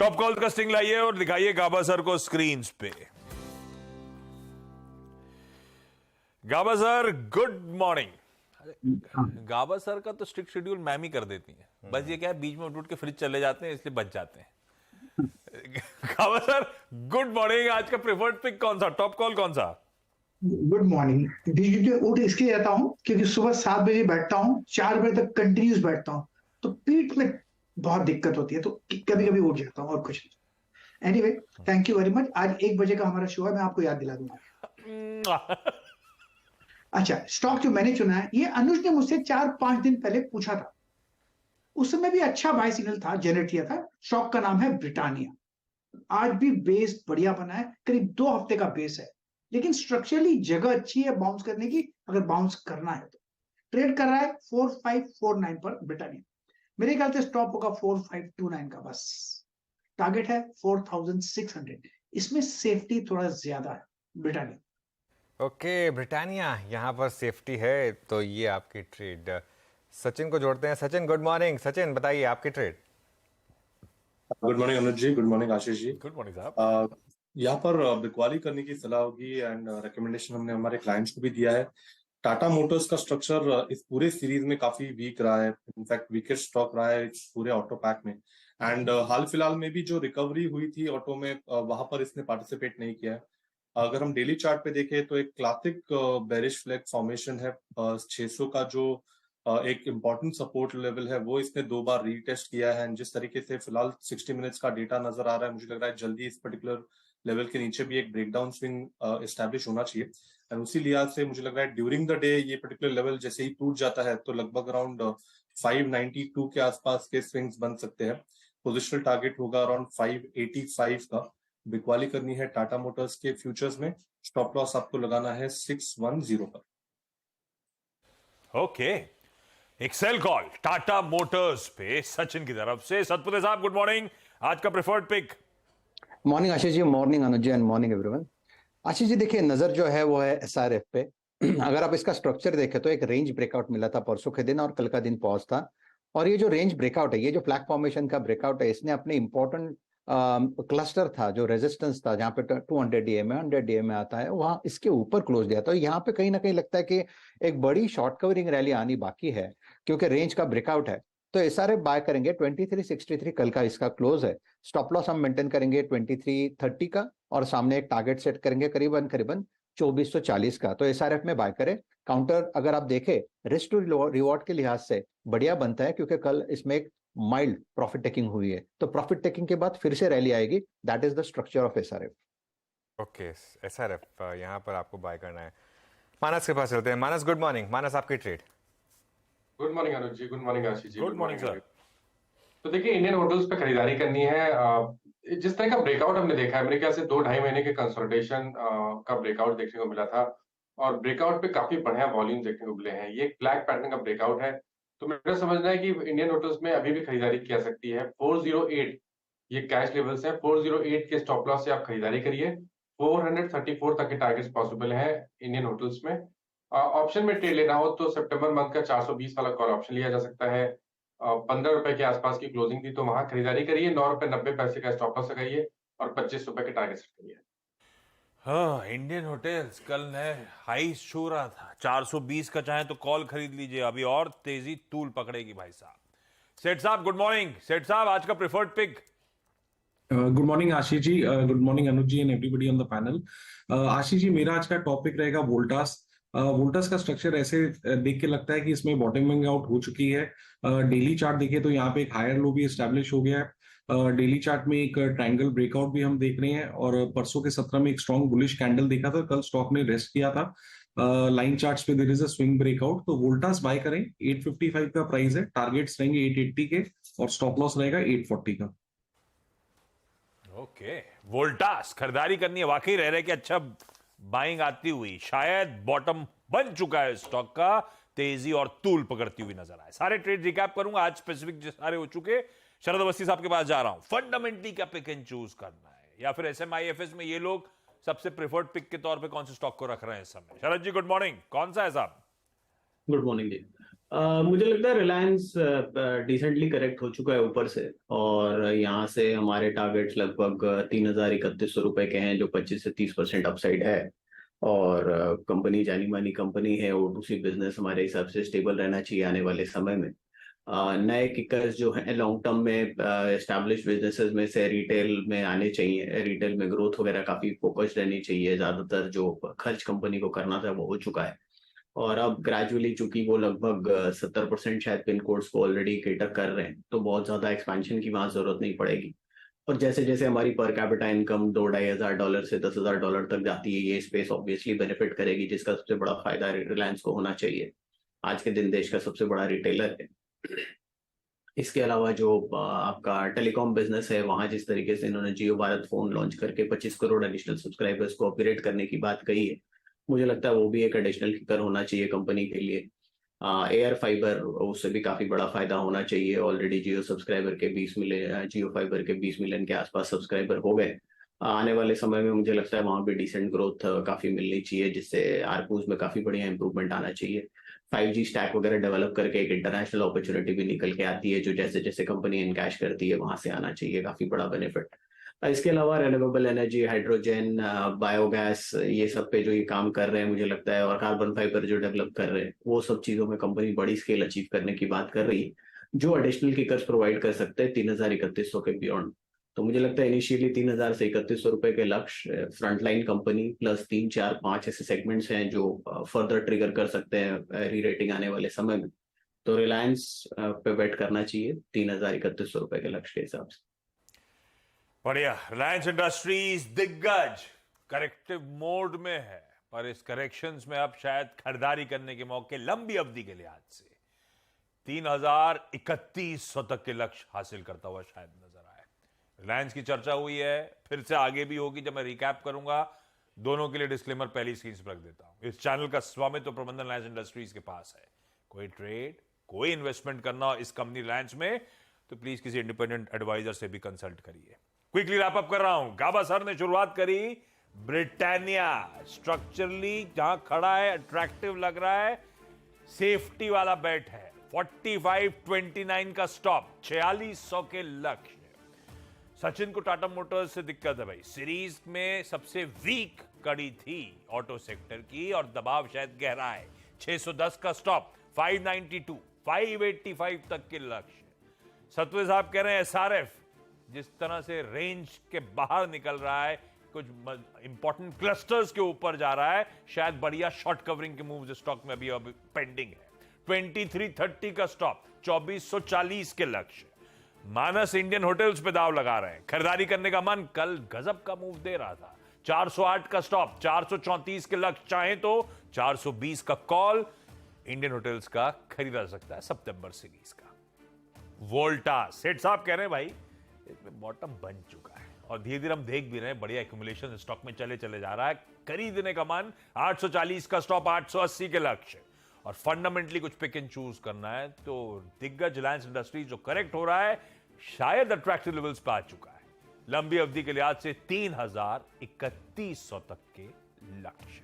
Top call का sting लाइए और दिखाइए गाबा सर को स्क्रीन पे। गाबा सर गुड मॉर्निंग। गाबा सर का तो स्ट्रिक्ट शेड्यूल मैम ही कर देती हैं, बस ये क्या है बीच में उठ के फ्रिज चले जाते हैं इसलिए बच जाते हैं। गाबा सर गुड मॉर्निंग। आज का प्रेफर्ड पिक कौन सा, टॉप कॉल कौन सा? Good morning. बीच में उठ इसलिए जाता हूँ क्योंकि सुबह 7 बजे बैठता हूँ, 4 बजे तक कंटिन्यूस बैठता हूँ, तो पीठ में बहुत दिक्कत होती है, तो कभी कभी उठ जाता हूँ और कुछ नहीं। Anyway, thank you very much. आज 1 बजे का हमारा शो है, मैं आपको याद दिला दूंगा। अच्छा, स्टॉक जो मैंने चुना है, ये अनुज ने मुझसे 4-5 दिन पहले पूछा था। उस समय भी अच्छा बाय सिग्नल था, जनरेट किया था। स्टॉक का नाम है ब्रिटानिया। आज भी बेस बढ़िया बना है, करीब 2 हफ्ते का बेस है, लेकिन स्ट्रक्चरली जगह अच्छी है बाउंस करने की, अगर बाउंस करना है तो। ट्रेड कर रहा है 4549 पर ब्रिटानिया। मेरे ख्याल से स्टॉप होगा 4529 का, बस। टारगेट है 4600। इसमें सेफ्टी थोड़ा ज्यादा है ब्रिटानिया। ओके, ब्रिटानिया यहाँ पर सेफ्टी है, तो ये आपकी ट्रेड। सचिन को जोड़ते हैं। Sachin good morning. सचिन बताइए आपकी trade. Good morning Anuj ji, good morning Ashish ji. Good morning साहब। यहाँ पर बिकवाली करने की सलाह होगी एंड रिकमेंडेशन हमने हमारे क्लाइंट्स को भी दिया है। टाटा मोटर्स का स्ट्रक्चर इस पूरे सीरीज में काफी वीक रहा है, इनफैक्ट वीकेस्ट स्टॉक रहा है इस पूरे ऑटो पैक में। एंड हाल फिलहाल में भी जो रिकवरी हुई थी ऑटो में, वहां पर इसने पार्टिसिपेट नहीं किया है। अगर हम डेली चार्ट पे देखें तो एक क्लासिक बेरिश फ्लैग फॉर्मेशन है। 600 का जो एक इम्पॉर्टेंट सपोर्ट लेवल है वो इसने 2 बार रीटेस्ट किया है। जिस तरीके से फिलहाल 60 मिनट्स का डेटा नजर आ रहा है, मुझे लग रहा है जल्दी इस पर्टिकुलर लेवल के नीचे भी एक ब्रेकडाउन स्विंग एस्टैब्लिश होना चाहिए। और उसी लिहाज से मुझे लग रहा है ड्यूरिंग द डे ये पर्टिकुलर लेवल जैसे ही टूट जाता है तो लगभग अराउंड 592 के आसपास के स्विंग्स बन सकते हैं। पोजिशनल टारगेट होगा अराउंड 585 का। बिकवाली करनी है टाटा मोटर्स के फ्यूचर्स में। स्टॉप लॉस आपको लगाना है 610 पर। Okay, excel call Tata motors पे सचिन की तरफ से। सतपुते साहब गुड मॉर्निंग। आज का preferred pick. Morning Ashish ji, morning Anuj ji and morning everyone. Ashish ji देखिए, नजर जो है वो है एसआरएफ पे। अगर आप इसका स्ट्रक्चर देखें तो एक रेंज ब्रेकआउट मिला था परसों के दिन और कल का दिन पॉज था। और ये जो रेंज ब्रेकआउट है, ये जो फ्लैग फॉर्मेशन का ब्रेकआउट है, इसने अपने इंपॉर्टेंट क्लस्टर था, जो रेजिस्टेंस था, जहां पे 200 डीएमए 100 डीएमए आता है, वहां इसके ऊपर क्लोज दिया था। यहाँ पे कहीं ना कहीं लगता है कि एक बड़ी शॉर्ट कवरिंग रैली आनी बाकी है, क्योंकि रेंज का ब्रेकआउट है। तो एसआरएफ बाय करेंगे 2363 कल का इसका क्लोज है। स्टॉप लॉस हम मेंटेन करेंगे 2330 का, और सामने एक टारगेट सेट करेंगे करीबन करीबन 2440 का। तो एसआरएफ में बाय करें। काउंटर अगर आप देखें, रिस्क टू रिवॉर्ड के लिहाज से बढ़िया बनता है, क्योंकि कल इसमें एक माइल्ड प्रॉफिट टेकिंग हुई है, तो प्रॉफिट टेकिंग के बाद फिर से रैली आएगी। That is the structure of SRF. Okay, SRF यहाँ पर आपको बाय करना है। मानस के पास चलते हैं। मानस गुड मॉर्निंग। मानस आपकी trade. Good morning Anuj ji, good morning Ashish ji, good morning sir. तो देखिए, इंडियन होटल्स पे खरीदारी करनी है। जिस तरह का ब्रेकआउट हमने देखा है, मेरे ख्याल से 2-2.5 महीने के कंसोलिडेशन का ब्रेकआउट देखने को मिला था, और ब्रेकआउट पे काफी बढ़िया वॉल्यूम देखने को मिले हैं। ये एक फ्लैग पैटर्न का ब्रेकआउट है, तो मेरा समझना है कि इंडियन होटल्स में अभी भी खरीदारी की जा सकती है। 408 ये कैश लेवल्स है, 408 के स्टॉप लॉस से आप खरीदारी करिए। 434 तक के टारगेट्स पॉसिबल है इंडियन होटल्स में। ऑप्शन में ट्रेड लेना हो तो सितंबर मंथ का 420 वाला कॉल ऑप्शन लिया जा सकता है। 15 रुपए के आसपास की क्लोजिंग थी, तो वहां खरीदारी करिए। 9 रुपए 90 पैसे का स्टॉप लॉस लगाइए और 25 रुपए के टारगेट सेट करिए। हाँ, इंडियन होटल्स कल ने हाई छू रहा था 420 का, चाहे तो कॉल खरीद लीजिए, अभी और तेजी तूल पकड़ेगी भाई साहब। सेठ साहब गुड मॉर्निंग। सेठ साहब आज का preferred pick. Good morning Ashish ji, good morning Anuj ji and everybody on the panel. Ashish ji, मेरा आज का टॉपिक रहेगा वोल्टास। वोल्टास का स्ट्रक्चर ऐसे देख के लगता है कि इसमें बॉटमिंग आउट हो चुकी है। डेली चार्ट देखें तो यहाँ पे एक हायर लो भी एस्टैब्लिश हो गया है। डेली चार्ट में एक ट्रायंगल ब्रेकआउट भी हम देख रहे हैं, और परसों के 17 में एक स्ट्रॉन्ग बुलिश कैंडल देखा था, कल स्टॉक ने रेस्ट किया था। लाइन चार्ट्स पे there is a swing breakout, तो वोल्टास बाय करें। 855 का प्राइस है, टारगेट्स रहेंगे 880 के, और स्टॉप लॉस रहेगा 840 का। ओके, वोल्टास खरीदारी करनी है। वाकई रह रहे कि अच्छा बाइंग आती हुई, शायद बॉटम बन चुका है स्टॉक का, तेजी और तूल पकड़ती हुई नजर आए। सारे ट्रेड रिकैप करूंगा, आज स्पेसिफिक सारे हो चुके। शरद अवस्थी साहब के पास जा रहा हूं। फंडामेंटली का पिक एंड चूज करना है, या फिर एसएमआईएफएस में ये लोग सबसे प्रेफर्ड पिक के तौर पे कौन से स्टॉक को रख रहे हैं इस समय? शरद जी गुड मॉर्निंग, कौन सा है साहब? गुड मॉर्निंग जी। मुझे लगता है रिलायंस डिसेंटली करेक्ट हो चुका है ऊपर से, और यहाँ से हमारे टारगेट्स लगभग 3,031 रुपए के हैं, जो 25 से 30% अपसाइड है। और कंपनी जानी मानी कंपनी है, और दूसरी बिजनेस हमारे हिसाब से स्टेबल रहना चाहिए आने वाले समय में। नए किकर्स जो हैं लॉन्ग टर्म में एस्टैब्लिश बिजनेसेस में से रिटेल में आने चाहिए। रिटेल में ग्रोथ वगैरह काफी फोकस्ड रहनी चाहिए। ज्यादातर जो खर्च कंपनी को करना था वो हो चुका है, और अब ग्रेजुअली चूंकि वो लगभग 70% शायद पिन कोड्स को ऑलरेडी केटर कर रहे हैं, तो बहुत ज्यादा एक्सपेंशन की वहां जरूरत नहीं पड़ेगी। और जैसे जैसे हमारी पर कैपिटा इनकम $2,500 से $10,000 तक जाती है, ये स्पेस ऑब्वियसली बेनिफिट करेगी, जिसका सबसे बड़ा फायदा रिलायंस को होना चाहिए। आज के दिन देश का सबसे बड़ा रिटेलर है। इसके अलावा जो आपका टेलीकॉम बिजनेस है, वहां जिस तरीके से इन्होंने जियो भारत फोन लॉन्च करके 25 करोड़ एडिशनल सब्सक्राइबर्स को अपग्रेड करने की बात कही है, मुझे लगता है वो भी एक एडिशनल किकर होना चाहिए कंपनी के लिए। एयर फाइबर, उससे भी काफी बड़ा फायदा होना चाहिए। ऑलरेडी जियो सब्सक्राइबर के 20 मिलियन, जियो फाइबर के 20 मिलियन के आसपास सब्सक्राइबर हो गए। आने वाले समय में मुझे लगता है वहां भी डिसेंट ग्रोथ काफी मिलनी चाहिए, जिससे आरपूज में काफी बढ़िया इंप्रूवमेंट आना चाहिए। 5G स्टैक वगैरह डेवलप करके एक इंटरनेशनल अपॉर्चुनिटी भी निकल के आती है, जो जैसे जैसे कंपनी इनकैश करती है वहां से आना चाहिए, काफी बड़ा बेनिफिट। इसके अलावा रिन्यूएबल एनर्जी, हाइड्रोजन, बायोगैस, ये सब पे जो ये काम कर रहे हैं मुझे लगता है, और कार्बन फाइबर जो डेवलप कर रहे हैं, वो सब चीजों में कंपनी बड़ी स्केल अचीव करने की बात कर रही है, जो एडिशनल किकर्स प्रोवाइड कर सकते हैं 3,031 के बियॉन्ड। तो मुझे लगता है इनिशियली 3,000 से 3100 रुपए के लक्ष्य, फ्रंटलाइन कंपनी प्लस 3, 4, 5 ऐसे सेगमेंट्स हैं जो फर्दर ट्रिगर कर सकते हैं री रेटिंग आने वाले समय में। तो रिलायंस पे बेट करना चाहिए 3,031 रुपए के लक्ष्य के हिसाब से। बढ़िया। रिलायंस इंडस्ट्रीज दिग्गज करेक्टिव मोड में है, पर इस करेक्शंस में अब शायद खरीदारी करने के मौके लंबी अवधि के लिहाज से 3,031 तक के लक्ष्य हासिल करता हुआ शायद नजर आए। रिलायंस की चर्चा हुई है, फिर से आगे भी होगी जब मैं रिकैप करूंगा। दोनों के लिए डिस्क्लेमर पहली स्क्रीन पर रख देता हूं। इस चैनल का स्वामित्व प्रबंधन रिलायंस इंडस्ट्रीज के पास है। कोई ट्रेड, कोई इन्वेस्टमेंट करना हो इस कंपनी रिलायंस में, तो प्लीज किसी इंडिपेंडेंट एडवाइजर से भी कंसल्ट करिए। क्विकली रैप अप कर रहा हूं। गाबा सर ने शुरुआत करी ब्रिटानिया। स्ट्रक्चरली जहां खड़ा है अट्रैक्टिव लग रहा है, सेफ्टी वाला बेट है। 45.29 का स्टॉप, 4600 के लक्ष्य। सचिन को टाटा मोटर्स से दिक्कत है भाई। सीरीज में सबसे वीक कड़ी थी ऑटो सेक्टर की, और दबाव शायद गहरा है। 610 का स्टॉप, 592, 585 तक के लक्ष्य। सत्वे साहब कह रहे हैं एसआरएफ जिस तरह से रेंज के बाहर निकल रहा है, कुछ इंपॉर्टेंट क्लस्टर्स के ऊपर जा रहा है, शायद बढ़िया शॉर्ट कवरिंग के मूव्स स्टॉक में अभी पेंडिंग है। 2330 का स्टॉप, 2440 के लक्ष्य। मानस इंडियन होटल्स पे दाव लगा रहे हैं, खरीदारी करने का मन, कल गजब का मूव दे रहा था। 408 का स्टॉप, 434 के लक्ष्य। चाहे तो 420 का कॉल इंडियन होटल्स का खरीदा सकता है सितंबर सीरीज का। वोल्टास, सेठ साहब कह रहे हैं भाई इसमें बॉटम बन चुका है, और धीरे धीरे हम देख भी रहे हैं बढ़िया एक्यूमुलेशन स्टॉक में चले जा रहा है। खरीदने का मन, 840 का स्टॉप, 880 के लक्ष्य। और फंडामेंटली कुछ पिक एंड चूज करना है तो दिग्गज रिलायंस इंडस्ट्रीज जो करेक्ट हो रहा है, शायद अट्रैक्टिव लेवल्स पे आ चुका है। लंबी अवधि के लिहाज से 3,031 तक के लक्ष्य।